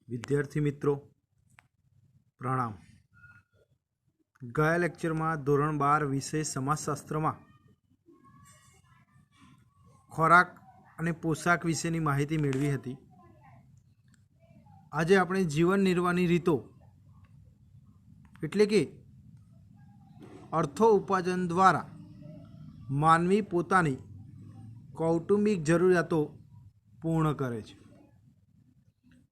विद्यार्थी मित्रों प्रणाम। गया लेक्चर में धोरण 12 विषय समाजशास्त्र में खोराक અને પોશાક વિશેની માહિતી મેળવી હતી। આજે આપણે જીવન નિર્વાહની રીતો એટલે કે અર્થો ઉપાર્જન દ્વારા માનવી પોતાની કૌટુંબિક જરૂરિયાતો પૂર્ણ કરે છે।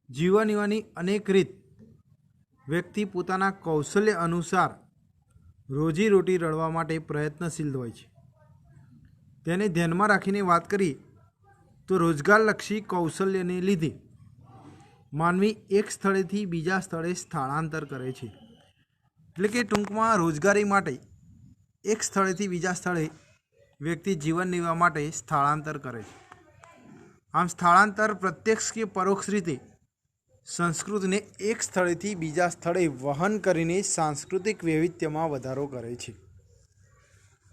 જીવન નિર્વાહની અનેક રીત વ્યક્તિ પોતાના કૌશલ્ય અનુસાર રોજીરોટી રળવા માટે પ્રયત્નશીલ હોય છે। તેને ધ્યાનમાં રાખીને વાત કરીએ તો રોજગારલક્ષી કૌશલ્યને લીધે માનવી એક સ્થળેથી બીજા સ્થળે સ્થળાંતર કરે છે। એટલે કે ટૂંકમાં રોજગારી માટે એક સ્થળેથી બીજા સ્થળે વ્યક્તિ જીવન નિર્વાહ માટે સ્થળાંતર કરે છે। આમ સ્થળાંતર પ્રત્યક્ષ કે પરોક્ષ રીતે સંસ્કૃતિને એક સ્થળેથી બીજા સ્થળે વહન કરીને સાંસ્કૃતિક વૈવિધ્યમાં વધારો કરે છે।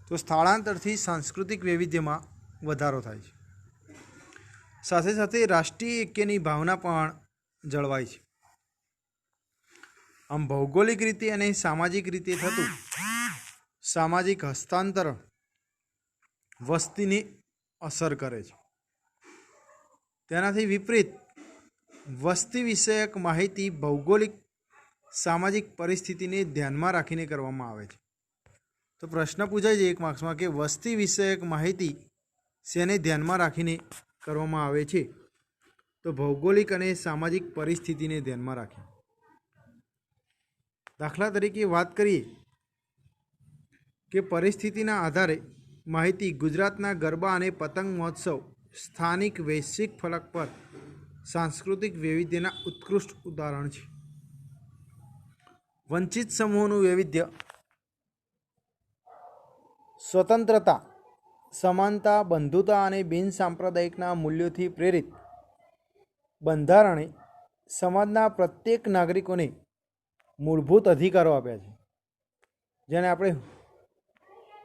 તો સ્થળાંતરથી સાંસ્કૃતિક વૈવિધ્યમાં વધારો થાય છે, સાથે સાથે રાષ્ટ્રીય એક્યની ભાવના પણ જળવાય છે। આમ ભૌગોલિક રીતે અને સામાજિક રીતે થતું સામાજિક હસ્તાંતરણ વસ્તીને અસર કરે છે। તેનાથી વિપરીત વસ્તી વિષયક માહિતી ભૌગોલિક સામાજિક પરિસ્થિતિને ધ્યાનમાં રાખીને કરવામાં આવે છે। તો પ્રશ્ન પૂછાય છે એક માર્ક્સમાં કે વસ્તી વિષયક માહિતી શેને ધ્યાનમાં રાખીને કરવામાં આવે છે? તો ભૌગોલિક અને સામાજિક પરિસ્થિતિને ધ્યાનમાં રાખી। દાખલા તરીકે વાત કરીએ કે પરિસ્થિતિના આધારે માહિતી ગુજરાતના ગરબા અને પતંગ મહોત્સવ સ્થાનિક વૈશ્વિક ફલક પર સાંસ્કૃતિક વૈવિધ્યના ઉત્કૃષ્ટ ઉદાહરણ છે। વંચિત સમૂહોનું વૈવિધ્ય સ્વતંત્રતા, સમાનતા, બંધુતા અને બિનસાંપ્રદાયિકના મૂલ્યોથી પ્રેરિત બંધારણે સમાજના પ્રત્યેક નાગરિકોને મૂળભૂત અધિકારો આપ્યા છે, જેને આપણે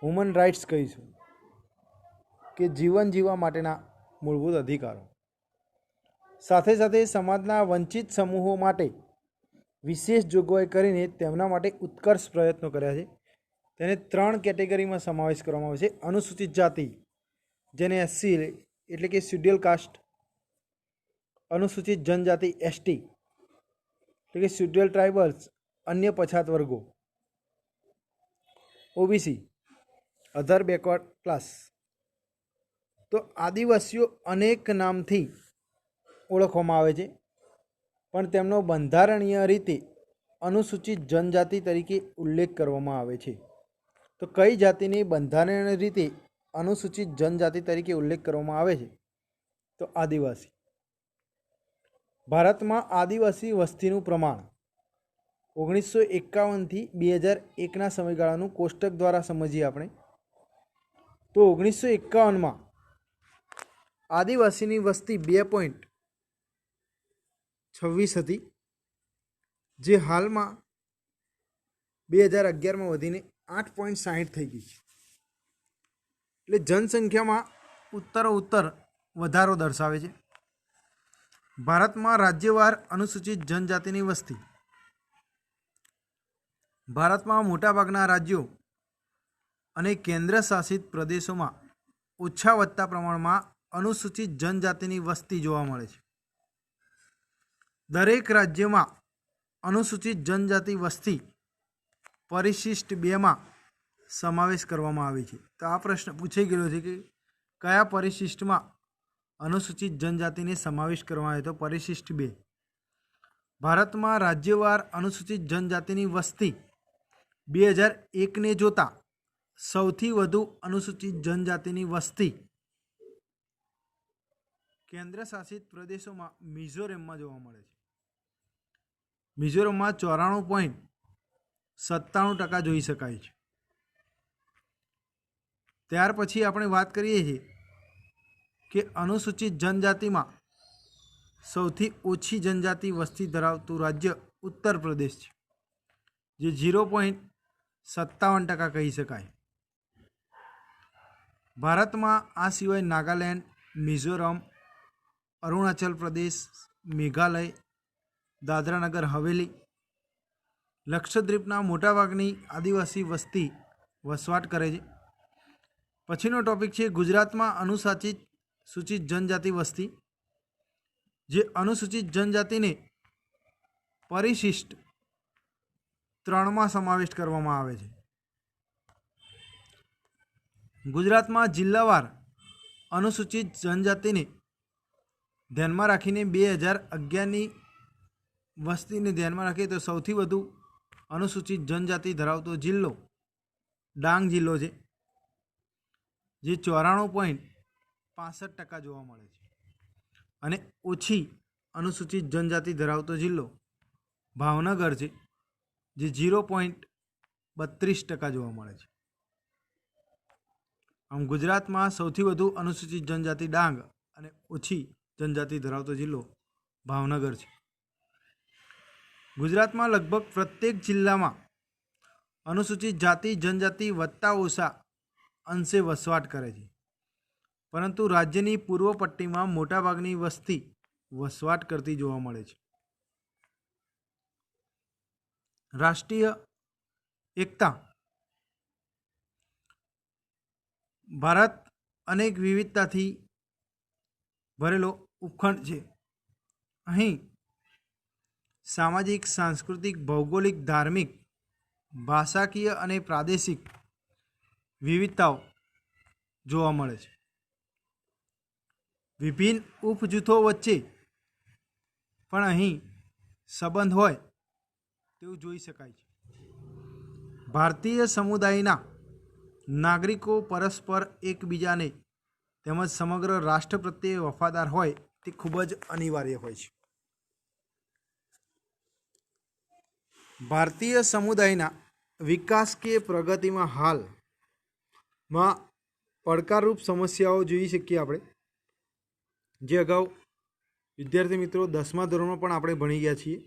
હ્યુમન રાઇટ્સ કહીશું કે જીવન જીવવા માટેના મૂળભૂત અધિકારો। સાથે સાથે સમાજના વંચિત સમૂહો માટે વિશેષ જોગવાઈ કરીને તેમના માટે ઉત્કર્ષ પ્રયત્નો કર્યા છે। તેને 3 કેટેગરીમાં સમાવેશ કરવામાં આવે છે। અનુસૂચિત જાતિ, જેને એસસી એટલે કે શેડ્યુલ કાસ્ટ, અનુસૂચિત જનજાતિ એસટી એટલે કે શેડ્યુલ ટ્રાઇબલ્સ, અન્ય પછાત વર્ગો ઓબીસી અધર બેકવર્ડ ક્લાસ। તો આદિવાસીઓ અનેક નામથી ઓળખવામાં આવે છે, પણ તેમનો બંધારણીય રીતે અનુસૂચિત જનજાતિ તરીકે ઉલ્લેખ કરવામાં આવે છે। તો કઈ જાતિની બંધારણીય રીતે અનુસૂચિત જનજાતિ તરીકે ઉલ્લેખ કરવામાં આવે છે? તો આદિવાસી। ભારતમાં આદિવાસી વસ્તીનું પ્રમાણ 1951થી 2001ના સમયગાળાનું કોષ્ટક દ્વારા સમજીએ આપણે તો 1951માં આદિવાસીની વસ્તી 2.26 હતી, જે હાલમાં 2011માં વધીને 8.60 થઈ ગઈ છે। એટલે જનસંખ્યામાં ઉત્તરોત્તર વધારો દર્શાવે છે। ભારતમાં રાજ્યવાર અનુસૂચિત જનજાતિની વસ્તી ભારતમાં મોટાભાગના રાજ્યો અને કેન્દ્ર શાસિત પ્રદેશોમાં ઓછા વધતા પ્રમાણમાં અનુસૂચિત જનજાતિની વસ્તી જોવા મળે છે। દરેક રાજ્યમાં અનુસૂચિત જનજાતિ વસ્તી પરિશિષ્ટ 2માં સમાવેશ કરવામાં આવી છે। તો આ પ્રશ્ન પૂછાઈ ગયેલો છે કે કયા પરિશિષ્ટમાં અનુસૂચિત જનજાતિને સમાવેશ કરવામાં આવે? તો પરિશિષ્ટ 2। ભારતમાં રાજ્યવાર અનુસૂચિત જનજાતિની વસ્તી 2001ને જોતા સૌથી વધુ અનુસૂચિત જનજાતિની વસ્તી કેન્દ્ર શાસિત પ્રદેશોમાં મિઝોરમમાં જોવા મળે છે। મિઝોરમમાં 94.97% જોઈ શકાય છે। ત્યાર પછી આપણે વાત કરીએ છીએ કે અનુસૂચિત જનજાતિમાં સૌથી ઓછી જનજાતિ વસ્તી ધરાવતું રાજ્ય ઉત્તર પ્રદેશ છે, જે 0.57% કહી શકાય। ભારતમાં આ સિવાય નાગાલેન્ડ, મિઝોરમ, અરુણાચલ પ્રદેશ, મેઘાલય, દાદરાનગર હવેલી, લક્ષદ્વીપના મોટાભાગની આદિવાસી વસ્તી વસવાટ કરે છે. પછીનો ટોપિક છે ગુજરાતમાં સૂચિત જનજાતિ વસ્તી. જે અનુસૂચિત જનજાતિને પરિશિષ્ટ 3માં સમાવેશ કરવામાં આવે છે. ગુજરાતમાં જિલ્લાવાર અનુસૂચિત જનજાતિને ધ્યાનમાં રાખીને 2011ની વસ્તીને ધ્યાનમાં રાખીએ તો સૌથી વધુ અનુસૂચિત જનજાતિ ધરાવતો જિલ્લો ડાંગ જિલ્લો છે, જે 94.65% જોવા મળે છે. અને ઓછી અનુસૂચિત જનજાતિ ધરાવતો જિલ્લો ભાવનગર છે, જે 0.32% જોવા મળે છે. આમ ગુજરાતમાં સૌથી વધુ અનુસૂચિત જનજાતિ ડાંગ અને ઓછી જનજાતિ ધરાવતો જિલ્લો ભાવનગર છે. ગુજરાતમાં લગભગ પ્રત્યેક જિલ્લામાં અનુસૂચિત જાતિ જનજાતિ વત્તા ઓછા અંશે વસવાટ કરે છે, પરંતુ રાજ્યની પૂર્વ પટ્ટીમાં મોટાભાગની વસ્તી વસવાટ કરતી જોવા મળે છે. રાષ્ટ્રીય એકતા. ભારત અનેક વિવિધતાથી ભરેલો ઉપખંડ છે. અહીં સામાજિક, સાંસ્કૃતિક, ભૌગોલિક, ધાર્મિક, ભાષાકીય અને પ્રાદેશિક વિવિધતાઓ જોવા મળે છે. વિભિન્ન ઉપજૂથો વચ્ચે પણ અહીં સંબંધ હોય તેવું જોઈ શકાય છે. ભારતીય સમુદાયના નાગરિકો પરસ્પર એકબીજાને તેમજ સમગ્ર રાષ્ટ્ર પ્રત્યે વફાદાર હોય તે ખૂબ જ અનિવાર્ય હોય છે. ભારતીય સમુદાયના વિકાસ કે પ્રગતિમાં હાલમાં પડકારરૂપ સમસ્યાઓ જોઈ શકીએ આપણે, જે અગાઉ વિદ્યાર્થી મિત્રો 10મા ધોરણમાં પણ આપણે ભણી ગયા છીએ.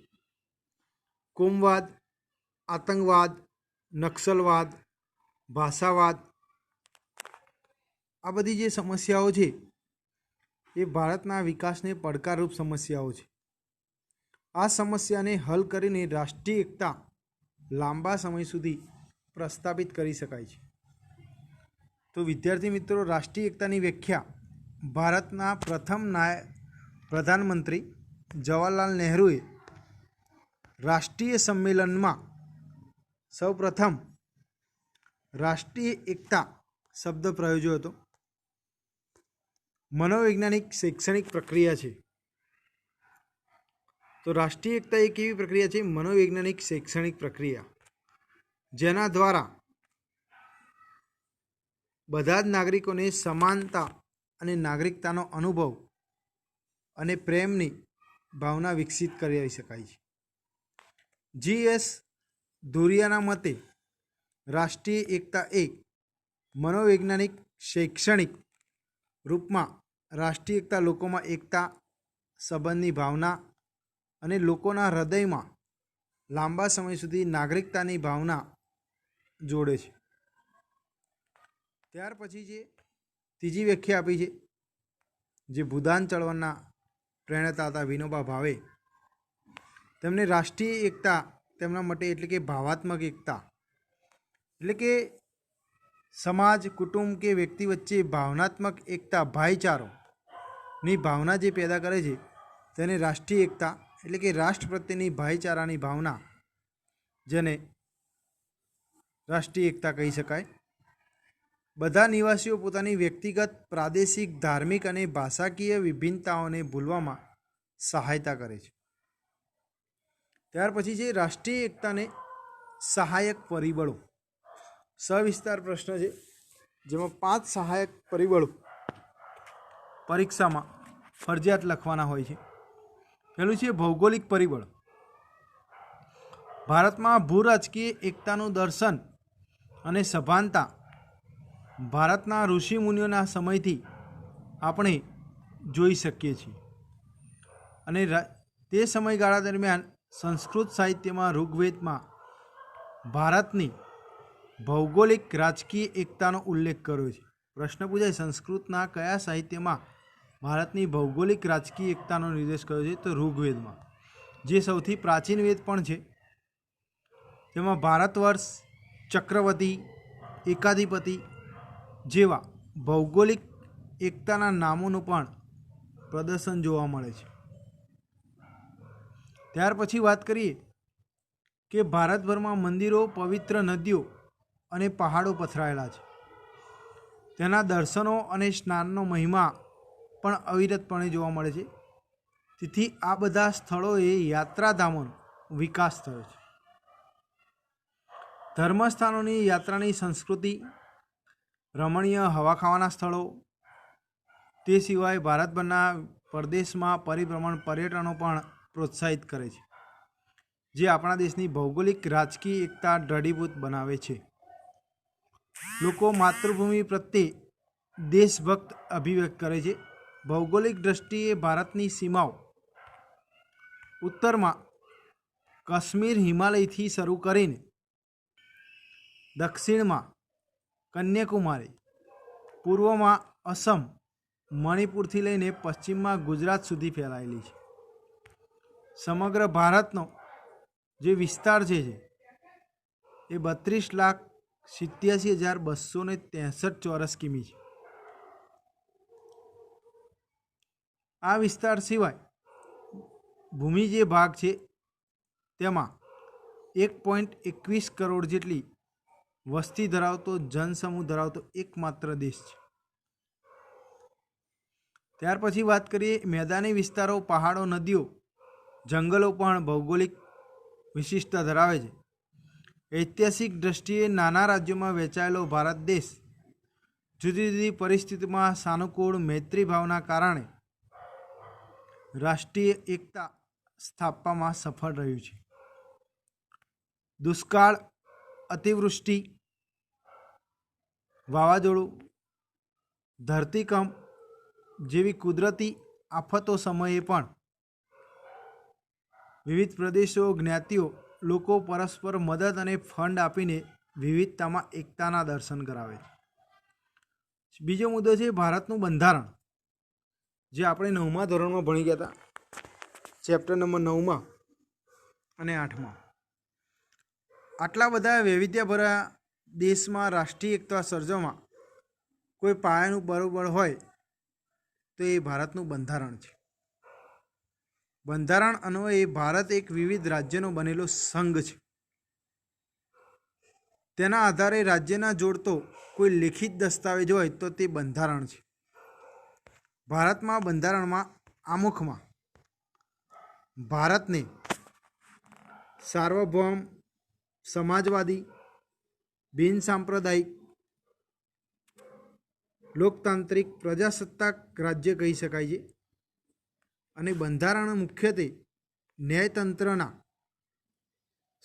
કોમવાદ, આતંકવાદ, નક્સલવાદ, ભાષાવાદ, આ બધી જે સમસ્યાઓ છે એ ભારતના વિકાસને પડકારરૂપ સમસ્યાઓ છે. આ સમસ્યાને હલ કરીને રાષ્ટ્રીય એકતા લાંબા સમય સુધી પ્રસ્થાપિત કરી શકાય છે. તો વિદ્યાર્થી મિત્રો, રાષ્ટ્રીય એકતાની વ્યાખ્યા ભારતના પ્રથમ પ્રધાનમંત્રી જવાહરલાલ નહેરુએ રાષ્ટ્રીય સંમેલનમાં સૌપ્રથમ રાષ્ટ્રીય એકતા શબ્દ પ્રયોજ્યો હતો. મનોવૈજ્ઞાનિક શૈક્ષણિક પ્રક્રિયા છે. તો રાષ્ટ્રીય એકતા એક એવી પ્રક્રિયા છે, મનોવૈજ્ઞાનિક શૈક્ષણિક પ્રક્રિયા, જેના દ્વારા બધા જ નાગરિકોને સમાનતા અને નાગરિકતાનો અનુભવ અને પ્રેમની ભાવના વિકસિત કરી શકાય છે. GS ધુરિયાના મતે રાષ્ટ્રીય એકતા એક મનોવૈજ્ઞાનિક શૈક્ષણિક રૂપમાં રાષ્ટ્રીય એકતા લોકોમાં એકતા, સંબંધની ભાવના અને લોકોના હૃદયમાં લાંબા સમય સુધી નાગરિકતાની ભાવના જોડે છે. ત્યાર પછી જે ત્રીજી વ્યાખ્યા આપી છે, જે ભૂદાન ચળવળના પ્રેરણાતા હતા વિનોબા ભાવે, તેમને રાષ્ટ્રીય એકતા તેમના માટે એટલે કે ભાવાત્મક એકતા, એટલે કે સમાજ, કુટુંબ કે વ્યક્તિ વચ્ચે ભાવનાત્મક એકતા, ભાઈચારોની ભાવના જે પેદા કરે છે તેને રાષ્ટ્રીય એકતા એટલે કે રાષ્ટ્ર પ્રત્યેની ભાઈચારાની ભાવના, જેને રાષ્ટ્રીય એકતા કહી શકાય. બધા નિવાસીઓ પોતાની વ્યક્તિગત, પ્રાદેશિક, ધાર્મિક અને ભાષાકીય વિભિન્નતાઓને ભૂલવામાં સહાયતા કરે છે. ત્યાર પછી છે રાષ્ટ્રીય એકતાને સહાયક પરિબળો. સવિસ્તાર પ્રશ્ન છે, જેમાં 5 સહાયક પરિબળો પરીક્ષામાં ફરજિયાત લખવાના હોય છે. પહેલું છે ભૌગોલિક પરિબળ. ભારતમાં ભૂરાજકીય એકતાનું દર્શન અને સભાનતા ભારતના ઋષિમુનિઓના સમયથી આપણે જોઈ શકીએ છીએ. અને તે સમયગાળા દરમિયાન સંસ્કૃત સાહિત્યમાં ઋગ્વેદમાં ભારતની ભૌગોલિક રાજકીય એકતાનો ઉલ્લેખ કર્યો છે. પ્રશ્ન પૂછાય, સંસ્કૃતના કયા સાહિત્યમાં ભારતની ભૌગોલિક રાજકીય એકતાનો નિર્દેશ કર્યો છે? તો ઋગ્વેદમાં. જે સૌથી પ્રાચીન વેદ પણ છે, તેમાં ભારત વર્ષ, ચક્રવર્તી, એકાધિપતિ જેવા ભૌગોલિક એકતાના નામોનું પણ પ્રદર્શન જોવા મળે છે. ત્યાર પછી વાત કરીએ કે ભારતભરમાં મંદિરો, પવિત્ર નદીઓ અને પહાડો પથરાયેલા છે. તેના દર્શનો અને સ્નાનનો મહિમા પણ અવિરતપણે જોવા મળે છે. તેથી આ બધા સ્થળોએ યાત્રાધામોનો વિકાસ થયો છે. ધર્મસ્થાનોની યાત્રાની સંસ્કૃતિ, રમણીય હવા ખાવાના સ્થળો, તે સિવાય ભારતભરના પરદેશમાં પરિભ્રમણ પર્યટનો પણ પ્રોત્સાહિત કરે છે, જે આપણા દેશની ભૌગોલિક રાજકીય એકતા દૃઢીભૂત બનાવે છે. લોકો માતૃભૂમિ પ્રત્યે દેશભક્ત અભિવ્યક્ત કરે છે. ભૌગોલિક દ્રષ્ટિએ ભારતની સીમાઓ ઉત્તરમાં કાશ્મીર હિમાલયથી શરૂ કરીને દક્ષિણમાં કન્યાકુમારી, પૂર્વમાં અસમ, મણિપુરથી લઈને પશ્ચિમમાં ગુજરાત સુધી ફેલાયેલી છે. સમગ્ર ભારતનો જે વિસ્તાર છે એ 32,87,263 ચોરસ કિમી છે. આ વિસ્તાર સિવાય ભૂમિ જે ભાગ છે તેમાં 1.21 કરોડ જેટલી વસ્તી ધરાવતો જનસમૂહ ધરાવતો એકમાત્ર દેશ છે. ત્યાર પછી વાત કરીએ મેદાની વિસ્તારો, પહાડો, નદીઓ, જંગલો પણ ભૌગોલિક વિશિષ્ટતા ધરાવે છે. ઐતિહાસિક દ્રષ્ટિએ નાના રાજ્યોમાં વહેંચાયેલો ભારત દેશ જુદી જુદી પરિસ્થિતિમાં સાનુકૂળ મૈત્રી ભાવના કારણે રાષ્ટ્રીય એકતા સ્થાપવામાં સફળ રહ્યું છે. દુષ્કાળ, અતિવૃષ્ટિ, વાવાઝોડું, ધરતીકંપ જેવી કુદરતી આફતો સમયે પણ વિવિધ પ્રદેશો, જ્ઞાતિઓ, લોકો પરસ્પર મદદ અને ફંડ આપીને વિવિધતામાં એકતાના દર્શન કરાવે છે. બીજો મુદ્દો છે ભારતનું બંધારણ, જે આપણે 9મા ધોરણમાં ભણી ગયા હતા, ચેપ્ટર નંબર 9માં અને 8માં. આટલા બધા વૈવિધ્યભર્યા દેશમાં રાષ્ટ્રીય એકતા સર્જવામાં કોઈ પાયાનું બરોબર હોય તો એ ભારતનું બંધારણ છે. બંધારણ અન્વયે ભારત એક વિવિધ રાજ્યનો બનેલો સંઘ છે. તેના આધારે રાજ્યના જોડતો કોઈ લેખિત દસ્તાવેજ હોય તો તે બંધારણ છે. ભારતમાં બંધારણમાં આમુખમાં ભારતને સાર્વભૌમ, સમાજવાદી, બિનસાંપ્રદાયિક, લોકતાંત્રિક, પ્રજાસત્તાક રાજ્ય કહી શકાય છે. અને બંધારણ મુખ્યત્વે ન્યાયતંત્રના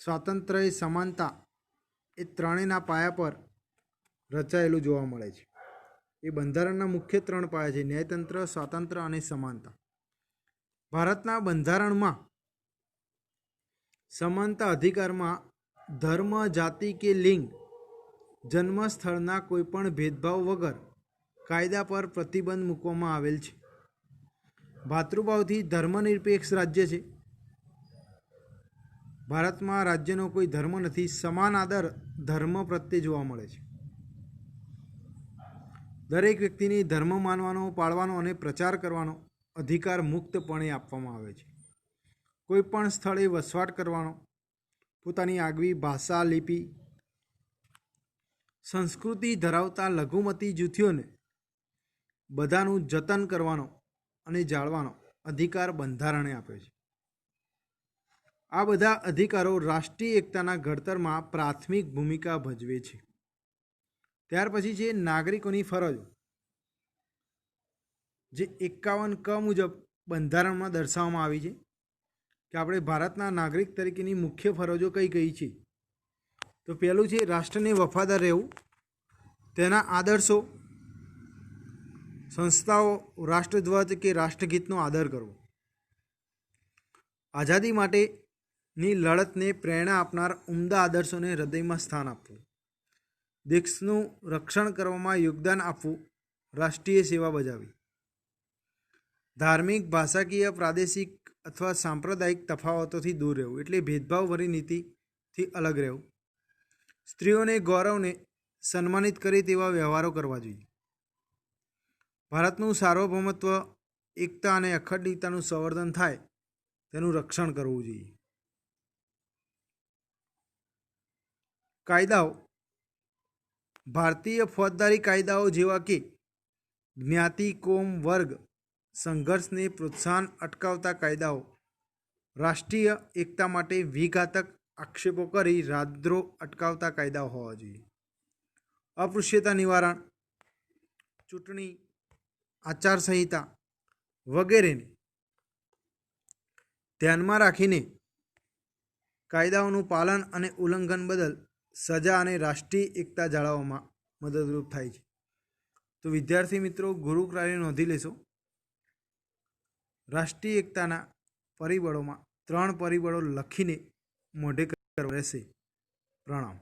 સ્વાતંત્ર્ય, સમાનતા એ ત્રણેયના પાયા પર રચાયેલું જોવા મળે છે. એ બંધારણના મુખ્ય 3 પાયા છે: ન્યાયતંત્ર, સ્વાતંત્ર્ય અને સમાનતા. ભારતના બંધારણમાં સમાનતા અધિકારમાં ધર્મ, જાતિ કે લિંગ, જન્મ સ્થળના કોઈપણ ભેદભાવ વગર કાયદા પર પ્રતિબંધ મૂકવામાં આવેલ છે. ભાતૃભાવથી ધર્મનિરપેક્ષ રાજ્ય છે. ભારતમાં રાજ્યનો કોઈ ધર્મ નથી. સમાન આદર ધર્મ પ્રત્યે જોવા મળે છે. દરેક વ્યક્તિને ધર્મ માનવાનો, પાળવાનો અને પ્રચાર કરવાનો અધિકાર મુક્તપણે આપવામાં આવે છે. કોઈ પણ સ્થળે વસવાટ કરવાનો, પોતાની આગવી ભાષા, લિપિ, સંસ્કૃતિ ધરાવતા લઘુમતી જૂથોને બધાનું જતન કરવાનો અને જાળવાનો અધિકાર બંધારણે આપ્યો છે. આ બધા અધિકારો રાષ્ટ્રીય એકતાના ઘડતરમાં પ્રાથમિક ભૂમિકા ભજવે છે. ત્યાર પછી છે નાગરિકોની ફરજો, જે 51 ક મુજબ બંધારણમાં દર્શાવવામાં આવી છે કે આપણે ભારતના નાગરિક તરીકેની મુખ્ય ફરજો કઈ કઈ છે. તો પહેલું છે રાષ્ટ્રને વફાદાર રહેવું, તેના આદર્શો, સંસ્થાઓ, રાષ્ટ્રધ્વજ કે રાષ્ટ્રગીતનો આદર કરવો, આઝાદી માટેની લડતને પ્રેરણા આપનાર ઉમદા આદર્શોને હૃદયમાં સ્થાન આપવું, દેશનું રક્ષણ કરવામાં યોગદાન આપવું, રાષ્ટ્રીય સેવા બજાવવી, ધાર્મિક, ભાષાકીય, પ્રાદેશિક અથવા સાંપ્રદાયિક તફાવતોથી દૂર રહેવું, એટલે ભેદભાવભરી નીતિથી અલગ રહેવું. સ્ત્રીઓને ગૌરવને સન્માનિત કરે તેવા વ્યવહારો કરવા જોઈએ. ભારતનું સાર્વભૌમત્વ, એકતા અને અખંડિતતાનું સંવર્ધન થાય તેનું રક્ષણ કરવું જોઈએ. કાયદાઓ. ભારતીય ફોજદારી કાયદાઓ જેવા કે જ્ઞાતિ, કોમ, વર્ગ સંઘર્ષને પ્રોત્સાહન અટકાવતા કાયદાઓ રાષ્ટ્રીય એકતા માટે વિઘાતક આક્ષેપો કરી રાજદ્રોહ અટકાવતા કાયદાઓ હોવા જોઈએ. અસ્પૃશ્યતા નિવારણ, ચૂંટણી આચારસંહિતા વગેરેને ધ્યાનમાં રાખીને કાયદાઓનું પાલન અને ઉલ્લંઘન બદલ સજા અને રાષ્ટ્રીય એકતા જાળવવામાં મદદરૂપ થાય છે. તો વિદ્યાર્થી મિત્રો, ગુરુક્રારી નોંધી લેશો. રાષ્ટ્રીય એકતાના પરિબળોમાં 3 પરિબળો લખીને મોઢે કરવા રહેશે. પ્રણામ.